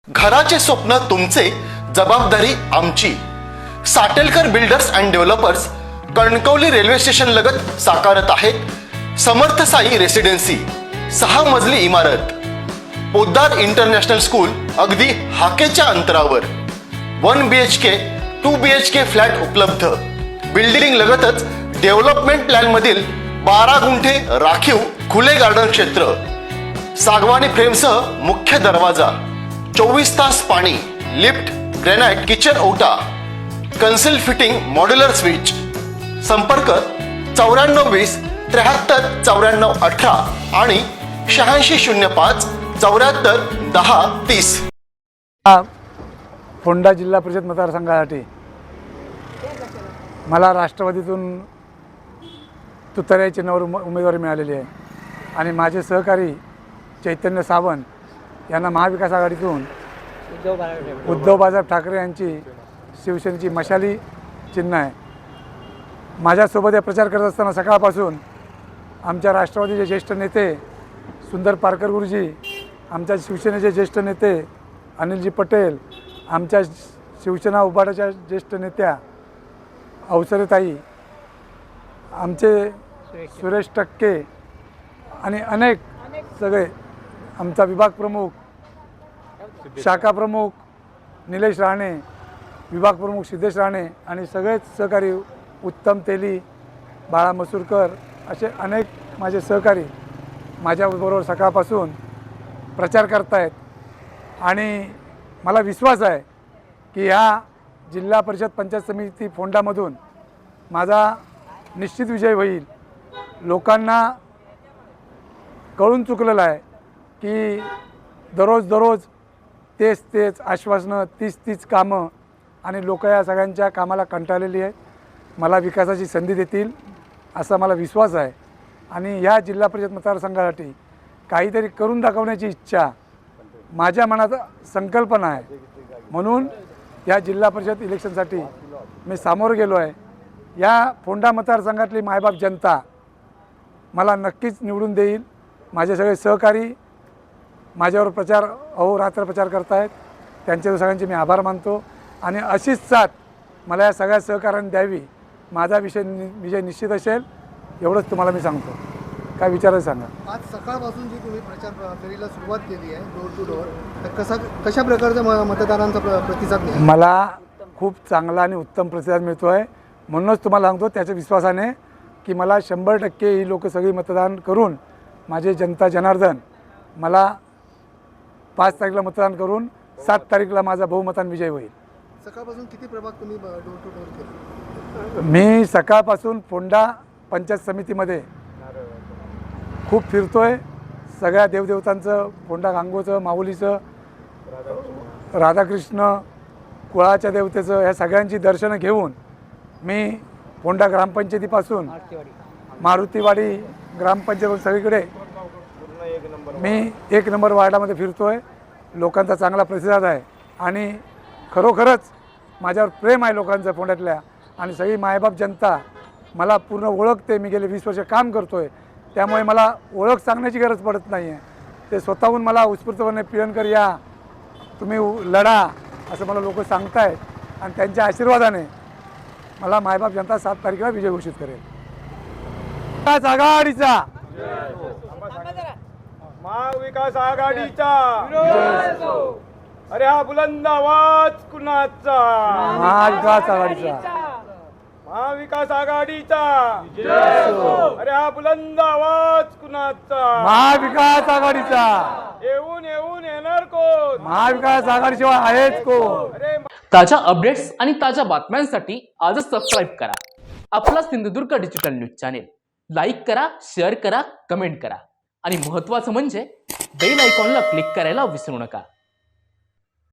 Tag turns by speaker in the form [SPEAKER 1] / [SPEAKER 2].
[SPEAKER 1] घराचे स्वप्न तुमचे, जबाबदारी आमची। Satelkar builders and developers Kankavli railway station लगत साकारत आहेत समर्थ साई रेसिडेन्सी, 6 मजली इमारत, पोद्दार इंटरनॅशनल स्कूल अगदी हाकेच्या अंतरावर, 1 BHK 2 BHK फ्लॅट उपलब्ध। बिल्डिंग लगतच डेव्हलपमेंट प्लॅन मधील 12 गुंठे राखीव खुले गार्डन क्षेत्र, सागवानी फ्रेमसह मुख्य दरवाजा, 24 तास पाणी, लिफ्ट, ग्रेनाइट किचन ओटा, कन्सिल फिटिंग मॉड्युलर स्विच। संपर्क 9420 73 94 18 आणि 8605 74 10 30।
[SPEAKER 2] फोंडा जिल्हा परिषद मतदारसंघासाठी मला राष्ट्रवादीतून तुतार्या चिन्हावर उमेदवारी मिळालेली आहे आणि माझे सहकारी चैतन्य सावंत यांना महाविकास आघाडीतून उद्धव बाळासाहेब ठाकरे यांची शिवसेनेची मशाली चिन्ह आहे। माझ्यासोबत या प्रचार करत असताना सकाळपासून आमच्या राष्ट्रवादीचे ज्येष्ठ नेते सुंदर पारकर गुरुजी, आमच्या शिवसेनेचे ज्येष्ठ नेते अनिलजी पटेल, आमच्या शिवसेना उभाटाच्या ज्येष्ठ नेत्या अवसरेताई, आमचे सुरेश टक्के आणि अनेक सगळे, आमचा विभाग प्रमुख, शाखा प्रमुख निलेश राणे, विभाग प्रमुख सिद्धेश राणे आणि सगळेच सहकारी उत्तम तेली, बाळा मसूरकर, असे अनेक माझे सहकारी माझ्याबरोबर सकाळपासून प्रचार करतायत आणि मला विश्वास आहे की ह्या जिल्हा परिषद पंचायत समिती फोंडामधून माझा निश्चित विजय होईल। लोकांना कळून चुकलेलं आहे की दररोज तेच आश्वासनं, तीच कामं आणि लोक या सगळ्यांच्या कामाला कंटाळलेली आहेत। मला विकासाची संधी देतील असा मला विश्वास आहे आणि या जिल्हा परिषद मतदारसंघासाठी काहीतरी करून दाखवण्याची इच्छा माझ्या मनात संकल्पना आहे। म्हणून या जिल्हा परिषद इलेक्शनसाठी मी सामोरं गेलो आहे। या फोंडा मतदारसंघातली मायबाप जनता मला नक्कीच निवडून देईल। माझे सगळे सहकारी माझ्यावर अहोरात्र प्रचार करत आहेत, त्यांचे सगळ्यांचे मी आभार मानतो आणि अशीच साथ मला या सगळ्या सहकार्याने द्यावी। माझा विजय निश्चित असेल एवढंच तुम्हाला मी सांगतो। काय विचारायचं सांगा।
[SPEAKER 3] आज सकाळपासून जी तुम्ही प्रचार फेरीला सुरुवात केली आहे डोर टू डोर, तर कशा प्रकारचा मतदारांचा प्रतिसाद मिळाला?
[SPEAKER 2] मला खूप चांगला आणि उत्तम प्रतिसाद मिळतो आहे। म्हणूनच तुम्हाला सांगतो त्याच्या विश्वासाने की मला 100% ही लोक सगळी मतदान करून माझे जनता जनार्दन मला 5 तारीखला मतदान करून 7 तारीखला माझा बहुमताने विजय होईल।
[SPEAKER 3] सकाळपासून किती प्रभाग तुम्ही डोर टू डोर केले?
[SPEAKER 2] मी सकाळपासून फोंडा पंचायत समितीमध्ये खूप फिरतोय। सगळ्या देवदेवतांचं, फोंडा गांगोचं, माऊलीचं, राधाकृष्ण, कुळाच्या देवतेचं, ह्या सगळ्यांची दर्शनं घेऊन मी फोंडा ग्रामपंचायतीपासून मारुतीवाडी ग्रामपंचायत सगळीकडे मी 1 नंबर वार्डामध्ये फिरतोय। लोकांचा चांगला प्रतिसाद आहे आणि खरोखरच माझ्यावर प्रेम आहे लोकांचं फोंड्यातल्या आणि सगळी मायबाप जनता मला पूर्ण ओळखते। मी गेले 20 वर्ष काम करतोय, त्यामुळे मला ओळख सांगण्याची गरज पडत नाही आहे। ते स्वतःहून मला उत्स्फूर्तपणे पिळणकर या, तुम्ही लढा असं मला लोक सांगतायत आणि त्यांच्या आशीर्वादाने मला मायबाप जनता 7 तारखेला विजय घोषित करेल। विकास आघाडीचा,
[SPEAKER 4] महाविकास आघाडीचा, अरे हा बुलंद आवाज कुणाचा?
[SPEAKER 2] महाविकास आघाडीचा,
[SPEAKER 4] महाविकास आघाडीचा, अरे हा बुलंद आवाज कुणाचा?
[SPEAKER 2] महाविकास आघाडीचा।
[SPEAKER 4] येऊन येणार कोण?
[SPEAKER 2] महाविकास आघाडीशिवाय आहेच कोण?
[SPEAKER 5] ताज्या अपडेट्स आणि ताज्या बातम्यांसाठी आजच सबस्क्राईब करा आपला Sindhudurg digital news channel. Like करा, शेअर करा, कमेंट करा आणि महत्त्वाचं म्हणजे बेल आयकॉनला क्लिक करायला विसरू नका।